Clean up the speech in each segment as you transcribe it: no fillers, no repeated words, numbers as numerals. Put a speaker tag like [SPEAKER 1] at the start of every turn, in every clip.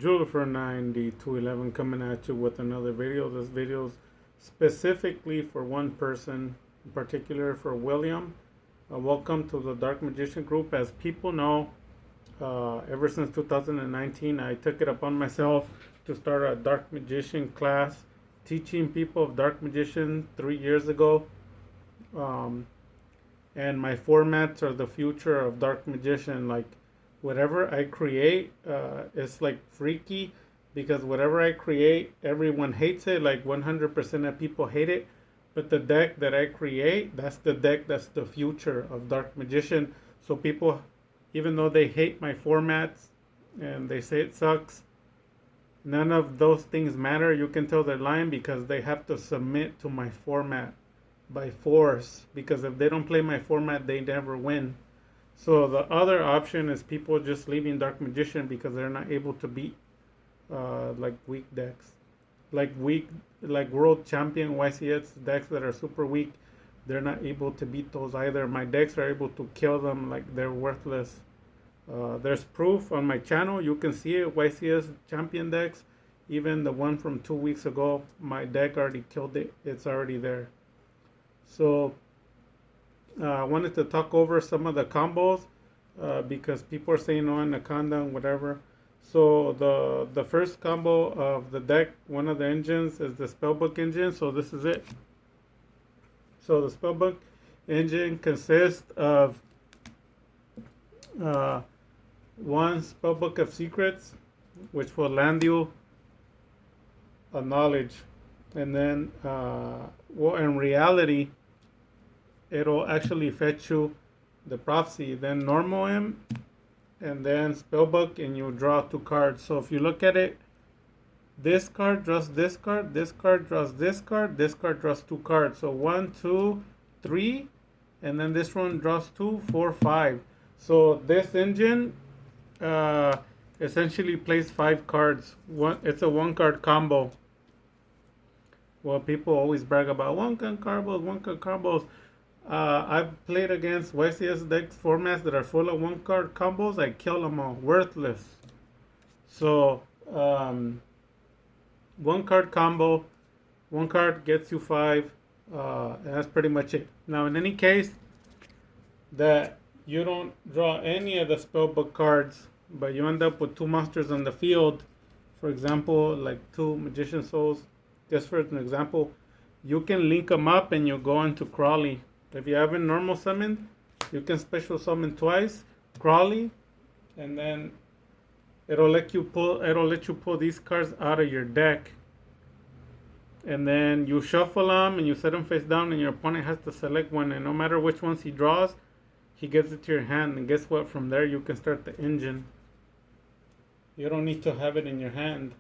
[SPEAKER 1] Julifer9211 coming at you with another video. This video is specifically for one person, in particular for William. Welcome to the Dark Magician Group. As people know, ever since 2019, I took it upon myself to start a Dark Magician class, teaching people of Dark Magician 3 years ago. And my formats are the future of Dark Magician. Like, whatever I create, it's like freaky because whatever I create, everyone hates it. Like 100% of people hate it. But the deck that I create, that's the deck that's the future of Dark Magician. So people, even though they hate my formats and they say it sucks, none of those things matter. You can tell they're lying because they have to submit to my format by force. Because if they don't play my format, they never win. So the other option is people just leaving Dark Magician because they're not able to beat like weak decks, like World Champion YCS decks that are super weak. They're not able to beat those either. My decks are able to kill them like they're worthless. There's proof on my channel. You can see it. YCS Champion decks, even the one from 2 weeks ago, my deck already killed it. It's already there. So I wanted to talk over some of the combos because people are saying, oh, Anaconda and whatever. So the first combo of the deck, one of the engines is the Spellbook engine. So this is it. So the Spellbook engine consists of one Spellbook of Secrets, which will land you a knowledge. And then, well, in reality, it'll actually fetch you the prophecy, then normal him, and then spellbook, and you draw 2 cards. So if you look at it, this card draws this card, this card draws this card, this card draws 2 cards. So 1, 2, 3, and then this one draws 2, 4, 5. So this engine essentially plays 5 cards. It's a 1-card combo. Well, people always brag about 1-card combos, 1-card combos. I've played against YCS decks formats that are full of 1-card combos. I kill them all, worthless. So 1-card combo, 1 card gets you 5, and that's pretty much it. Now, in any case that you don't draw any of the spellbook cards, but you end up with 2 monsters on the field, for example, like 2 Magician Souls, just for an example, you can link them up and you go into Crawly. If you haven't normal summoned, you can special summon twice, Crawly, and then it'll let you pull these cards out of your deck. And then you shuffle them and you set them face down, and your opponent has to select one, and no matter which ones he draws, he gives it to your hand. And guess what? From there you can start the engine. You don't need to have it in your hand.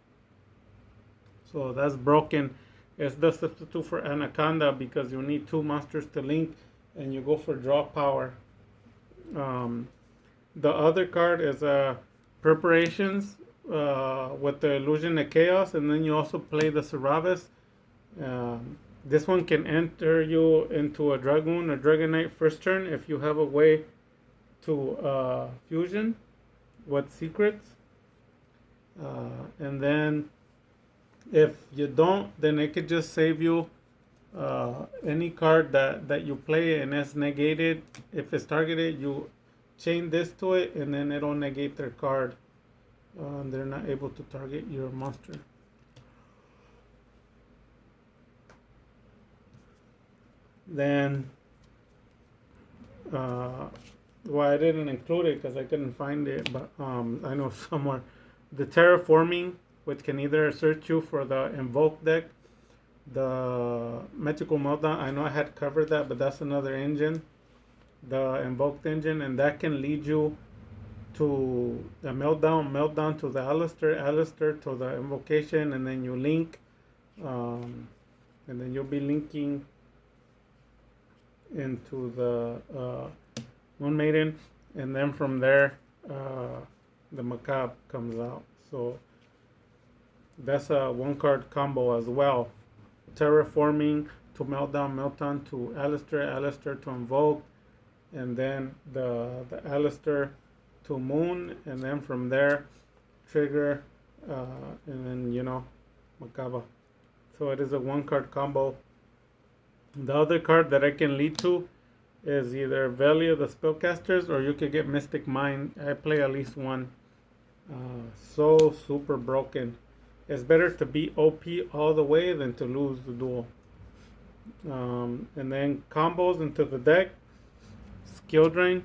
[SPEAKER 1] So that's broken. It's the substitute for Anaconda because you need 2 monsters to link, and you go for draw power. The other card is Preparations with the Illusion of Chaos, and then you also play the Seravis. This one can enter you into a Dragoon or Dragonite first turn if you have a way to fusion with secrets. And then if you don't, then it could just save you any card that you play and it's negated. If it's targeted, you chain this to it, and then it'll negate their card. They're not able to target your monster. Then, well, I didn't include it because I couldn't find it, but I know somewhere. The Terraforming, which can either search you for the Invoke deck, the Magical Meltdown. I know I had covered that, but that's another engine, the Invoked engine, and that can lead you to the Meltdown to the Alistair to the Invocation, and then you link, and then you'll be linking into the Moon Maiden, and then from there the Macabre comes out. So that's a 1-card combo as well. Terraforming to Meltdown to Alistair to Invoke, and then the Alistair to Moon, and then from there trigger and then Makaba. So it is a one card combo. The other card that I can lead to is either Valley of the Spellcasters, or you could get Mystic Mind. I play at least one. So super broken. It's better to be OP all the way than to lose the duel. And then combos into the deck, skill drain,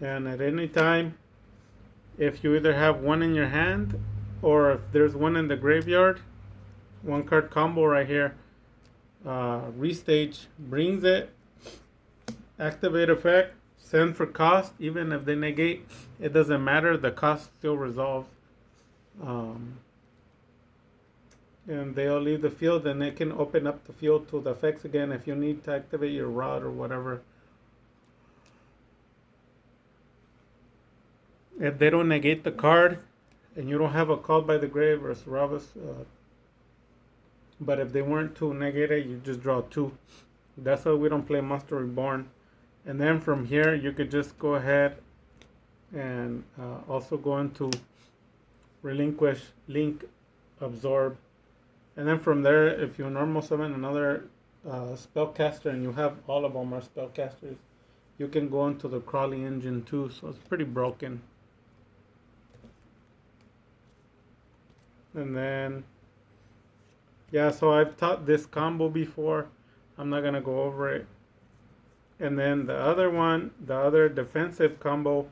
[SPEAKER 1] and at any time, if you either have one in your hand or if there's one in the graveyard, one card combo right here. Restage brings it, activate effect, send for cost. Even if they negate, it doesn't matter. The cost still resolves. And they'll leave the field, and they can open up the field to the effects again if you need to activate your rod or whatever. If they don't negate the card and you don't have a Called by the Grave or Saravas, but if they weren't to negate it, you just draw two. That's why we don't play Monster Reborn. And then from here, you could just go ahead and also go into Relinquish, Link, Absorb. And then from there, if you normal summon another spellcaster and you have all of them are spellcasters, you can go into the Crawly engine too. So it's pretty broken. And then, yeah, so I've taught this combo before. I'm not going to go over it. And then the other one, the other defensive combo,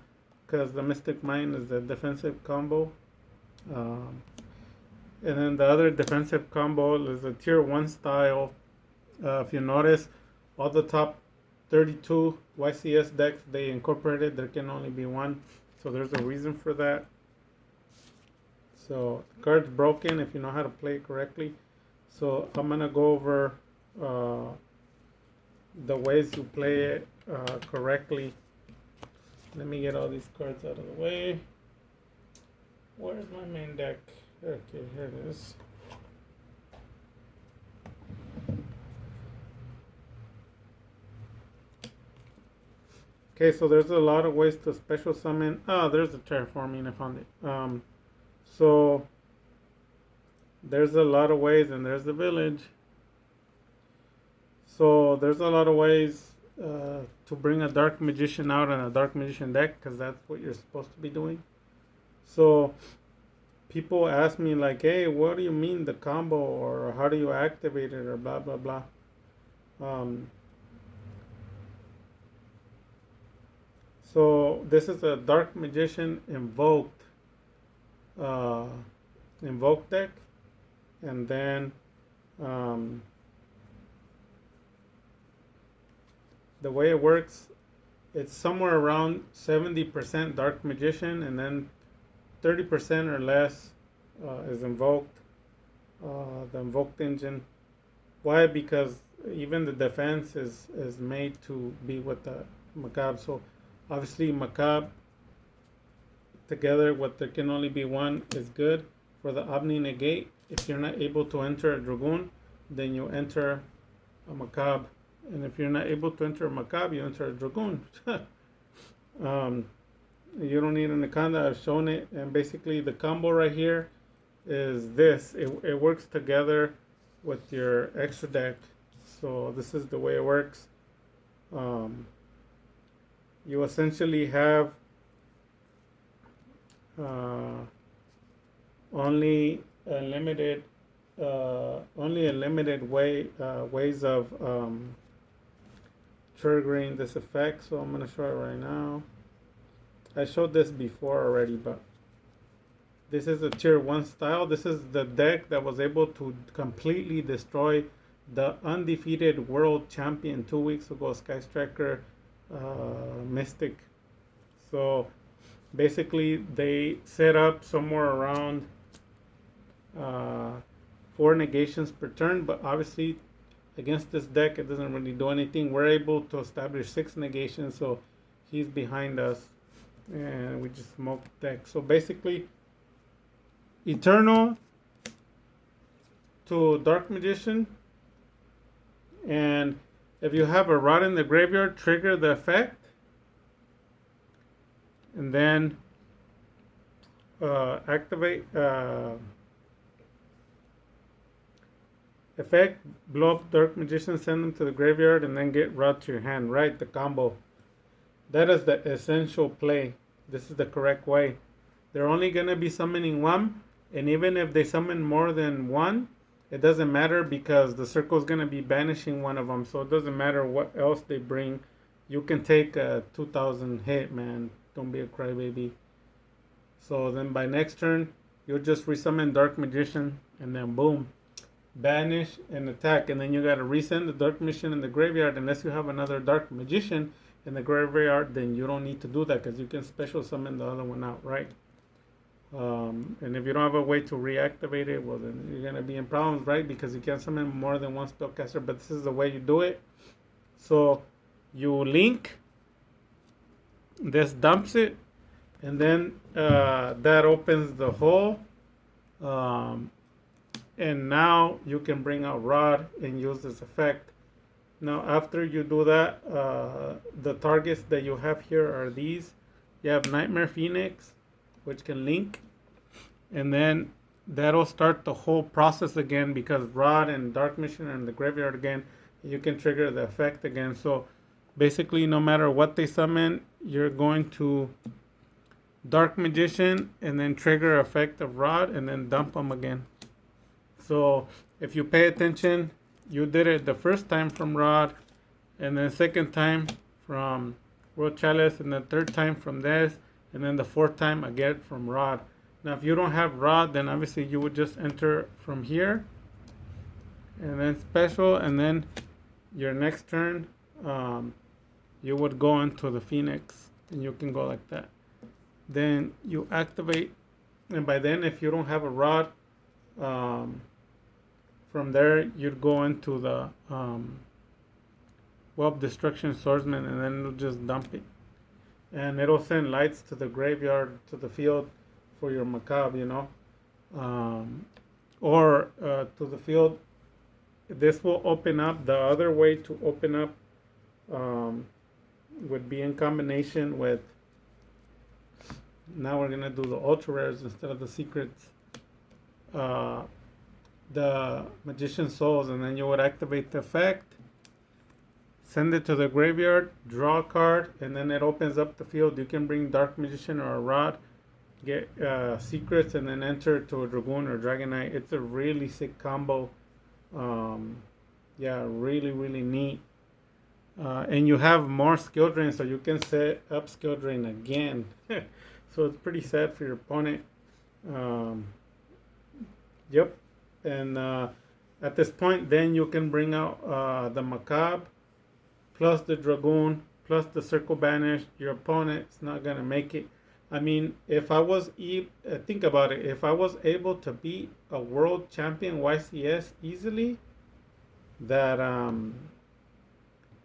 [SPEAKER 1] because the Mystic Mind is the defensive combo. And then the other defensive combo is a tier 1 style. If you notice, all the top 32 YCS decks, they incorporated, there can only be one. So there's a reason for that. So the card's broken if you know how to play it correctly. So I'm going to go over the ways you play it correctly. Let me get all these cards out of the way. Where's my main deck? Okay, here it is. Okay, so there's a lot of ways to special summon. Oh, there's the terraforming. I found it. So there's a lot of ways, and there's the village. So there's a lot of ways to bring a Dark Magician out in a Dark Magician deck, because that's what you're supposed to be doing. So people ask me like, hey, what do you mean the combo, or how do you activate it, or blah blah blah. So this is a Dark Magician invoked deck, and then the way it works, it's somewhere around 70% Dark Magician, and then 30% or less is invoked. The invoked engine. Why? Because even the defense is made to be with the Macabre. So obviously Macabre together with There Can Only Be One is good. For the Omni Negate, if you're not able to enter a Dragoon, then you enter a Macabre. And if you're not able to enter a Macabre, you enter a Dragoon. You don't need an Anaconda. I've shown it. And basically the combo right here is this. It works together with your extra deck. So this is the way it works. You essentially have only a limited ways of triggering this effect. So I'm going to show it right now. I showed this before already, but this is a tier 1 style. This is the deck that was able to completely destroy the undefeated world champion 2 weeks ago, Sky Striker Mystic. So basically they set up somewhere around 4 negations per turn, but obviously against this deck it doesn't really do anything. We're able to establish 6 negations, so he's behind us and we just smoke the deck. So basically Eternal to Dark Magician, and if you have a Rod in the graveyard, trigger the effect, and then activate effect, blow up Dark Magician, send them to the graveyard, and then get Rod to your hand. Right, the combo. That is the essential play. This is the correct way. They're only going to be summoning one, and even if they summon more than one, it doesn't matter because the circle is going to be banishing one of them. So it doesn't matter what else they bring. You can take a 2000 hit, man. Don't be a crybaby. So then by next turn, you'll just resummon Dark Magician, and then boom, banish and attack. And then you got to resend the Dark Magician in the graveyard. Unless you have another Dark Magician in the graveyard, then you don't need to do that because you can special summon the other one out, right? And if you don't have a way to reactivate it, well, then you're going to be in problems, right? Because you can't summon more than one spellcaster, but this is the way you do it. So you link, this dumps it, and then that opens the hole. And now you can bring out Rod and use this effect. Now, after you do that, the targets that you have here are these. You have Nightmare Phoenix, which can link, and then that'll start the whole process again because Rod and Dark Magician are in the graveyard again. You can trigger the effect again. So basically, no matter what they summon, you're going to Dark Magician and then trigger effect of Rod and then dump them again. So if you pay attention, you did it the first time from Rod, and then second time from World Chalice, and the third time from this, and then the fourth time again from Rod. Now if you don't have Rod, then obviously you would just enter from here, and then special, and then your next turn, you would go into the Phoenix, and you can go like that. Then you activate, and by then if you don't have a Rod, from there you'd go into the Web Destruction Swordsman, and then it'll just dump it, and it'll send lights to the graveyard, to the field for your Macabre, you know, or to the field. This will open up. The other way to open up would be in combination with, now we're gonna do the ultra rares instead of the secrets, the Magician Souls, and then you would activate the effect, send it to the graveyard, draw a card, and then it opens up the field. You can bring Dark Magician or a Rod, get secrets, and then enter to a Dragoon or Dragon Knight. It's a really sick combo. Yeah, really neat. And you have more skill drain, so you can set up skill drain again. So it's pretty sad for your opponent. Yep. And at this point, then you can bring out the Macabre, plus the Dragoon, plus the Circle Banish. Your opponent's not going to make it. I mean, if I was, think about it, if I was able to beat a world champion YCS easily, that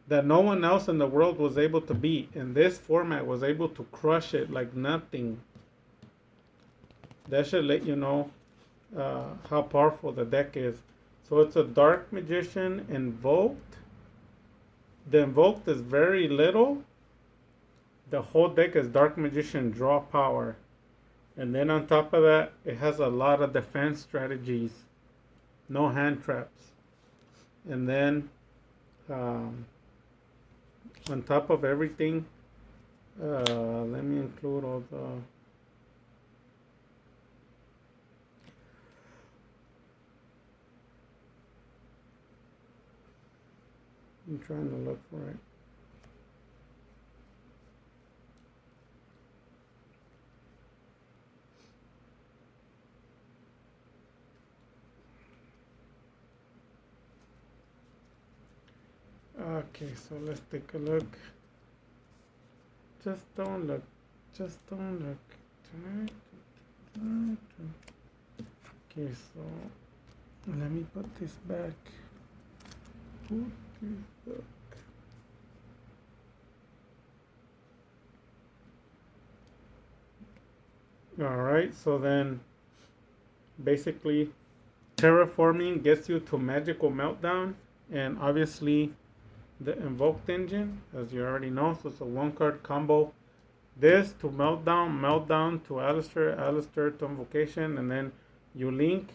[SPEAKER 1] that no one else in the world was able to beat, and this format was able to crush it like nothing, that should let you know how powerful the deck is. So it's a Dark Magician Invoked. The Invoked is very little. The whole deck is Dark Magician Draw Power. And then on top of that, it has a lot of defense strategies. No hand traps. And then on top of everything, let me include all the... I'm trying to look for it. Okay, so let's take a look. Just don't look. Just don't look. Okay, so let me put this back. Put this back. Alright, so then basically terraforming gets you to Magical Meltdown, and obviously the Invoked engine, as you already know, so it's a one card combo this to Meltdown, Meltdown to Alistair, Alistair to Invocation, and then you link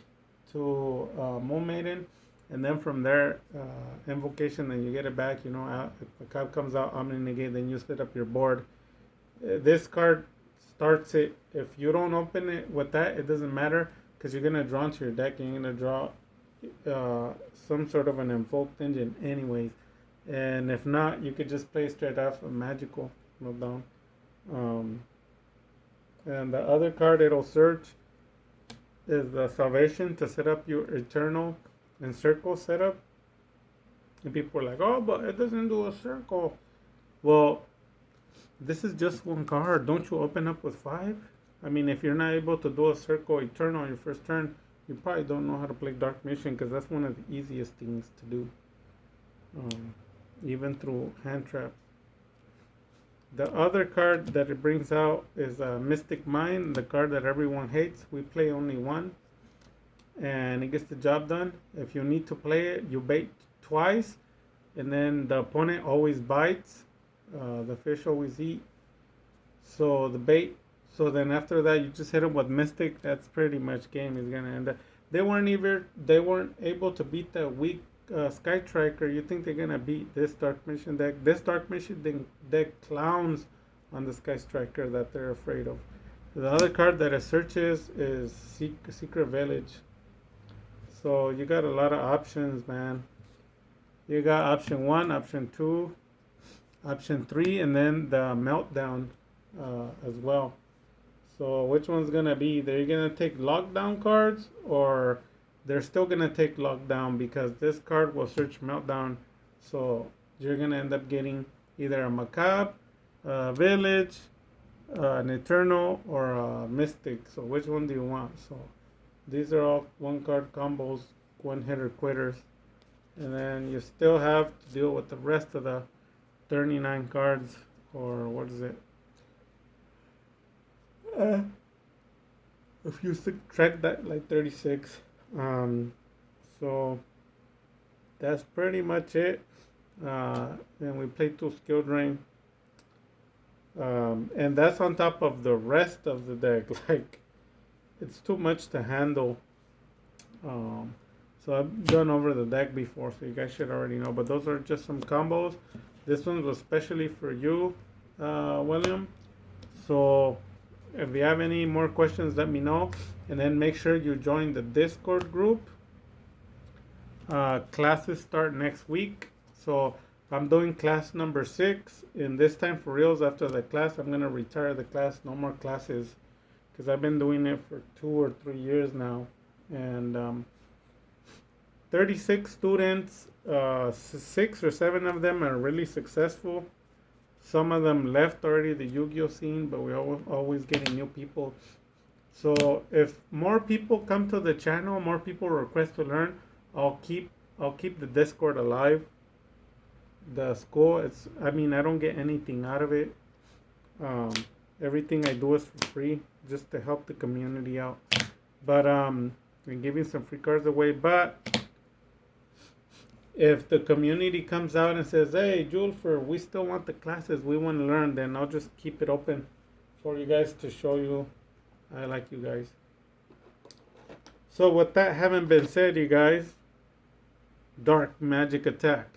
[SPEAKER 1] to Moon Maiden, and then from there, Invocation, then you get it back. You know, a card comes out, Omni Negate, then you set up your board. This card starts it. If you don't open it with that, it doesn't matter because you're gonna draw into your deck and you're gonna draw some sort of an invoked engine, anyways. And if not, you could just play straight off a magical Meltdown. Um, and the other card it'll search is the Salvation to set up your Eternal and Circle setup. And people are like, oh, but it doesn't do a circle. Well, this is just one card. Don't you open up with 5? I mean, if you're not able to do a Circle Eternal on your first turn, you probably don't know how to play Dark Mission because that's one of the easiest things to do. Even through hand traps. The other card that it brings out is Mystic Mind, the card that everyone hates. We play only one, and it gets the job done. If you need to play it, you bait twice, and then the opponent always bites. The fish always eat. So the bait. So then after that, you just hit them with Mystic. That's pretty much game is gonna end up. They weren't able to beat that weak Sky Tracker. You think they're gonna beat this Dark Mission deck? This Dark Mission deck clowns on the Sky Striker that they're afraid of. The other card that it searches is Secret Village. So you got a lot of options, man. You got option 1, option 2, option 3, and then the Meltdown as well. So which one's gonna be? They're gonna take lockdown cards, or they're still gonna take lockdown because this card will search Meltdown. So you're gonna end up getting either a Macabre, a Village, an Eternal, or a Mystic. So which one do you want? So these are all one card combos, one hitter quitters, and then you still have to deal with the rest of the 39 cards, or what is it? If you subtract that, like 36. So that's pretty much it. And we play 2 skill drain. And that's on top of the rest of the deck. Like, it's too much to handle. So I've gone over the deck before, so you guys should already know. But those are just some combos. This one was especially for you, William. So if you have any more questions, let me know. And then make sure you join the Discord group. Classes start next week. So I'm doing class number 6. And this time for reals, after the class, I'm going to retire the class. No more classes. Because I've been doing it for 2 or 3 years now. And 36 students, 6 or 7 of them are really successful. Some of them left already the Yu-Gi-Oh scene, but we're always getting new people. So if more people come to the channel, more people request to learn, I'll keep the Discord alive. The school, I don't get anything out of it. Everything I do is for free, just to help the community out. But we're giving some free cards away. But if the community comes out and says, hey, Julfer, we still want the classes, we want to learn, then I'll just keep it open for you guys to show you I like you guys. So with that having been said, you guys, Dark Magic Attack.